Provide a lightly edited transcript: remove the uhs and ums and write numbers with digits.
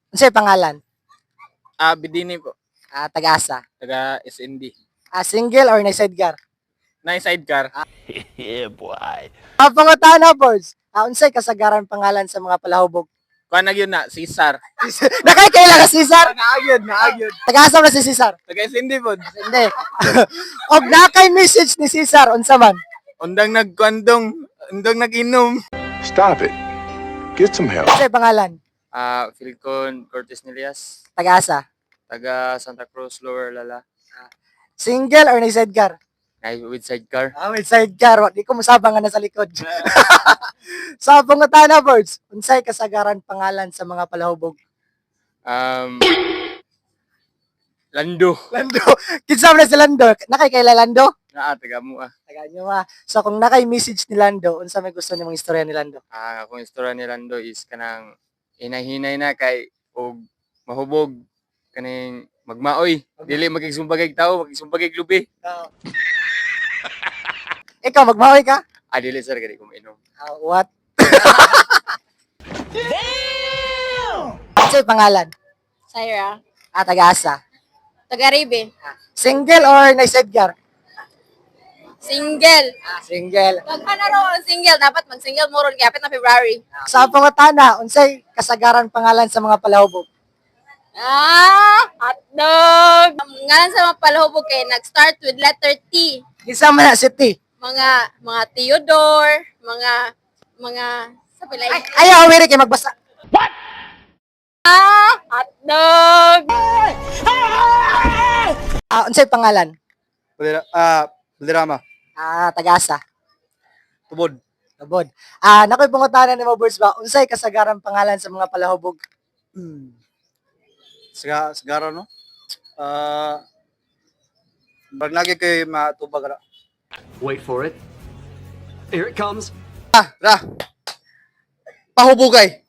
Unsay pangalan? Bidini po. Taga-asa. Taga SND. Single or nay sidecar? Na sidecar. Yeah, boy. Pangutana, boards. Unsay kasagaran pangalan sa mga palahubog? Kuha na yun na, Cesar. Nakay ka Cesar? Naagyon. Taga-asa na si Cesar? Taga SND po. Hindi. Og nakay message ni Cesar unsa man? Undang nag-inom. Stop it. Get some help. Unsay pangalan? Philcon Cortez Nilias. Taga-asa. Taga Santa Cruz, Lower Lala. Single or nay sidecar? With sidecar. With sidecar. Di ko musabang nga nasa likod. Sa pangutana, boards. Unsay kasagaran pangalan sa mga palahubog? Lando. Lando. Kinsa man na si Lando? Nakay kay Lando? Taga mo Taga nyo So kung nakay message ni Lando, unsa may gusto nimong istorya ni Lando? Akong istorya ni Lando is kanang hinay-hinay na kay og mahubog kaning magmaoy. Dili magigsumbagay tao, magigsumbagay lubi. Ikaw, magmahoy ka? Dili sir, kadi ko mainom. What? Damn! Unsay pangalan? Syra. Taga-asa. Taga-Ribe. Single or nay sidecar? Single. Single. Pag ka na raw ang single, dapat mag-single mo ron kapit na February. Sa pangutana, unsay kasagaran pangalan sa mga palahubog? Hotdog. Ang ngalan sa mga palahubog kay nag-start with letter T. Kinsa man na si T? Mga Theodore, mga sa pilay. Ayaw, awiri kay magbasa. Hotdog. Unsay pangalan? Balderrama. Taga-asa. Tubod. Tubod. Nakoy pangutana ni mo, birds ba? Unsay kasagaran pangalan sa mga palahubog? Sigara no? Pag lagi kay matubag ra. Wait for it. Here it comes. Pahubugay.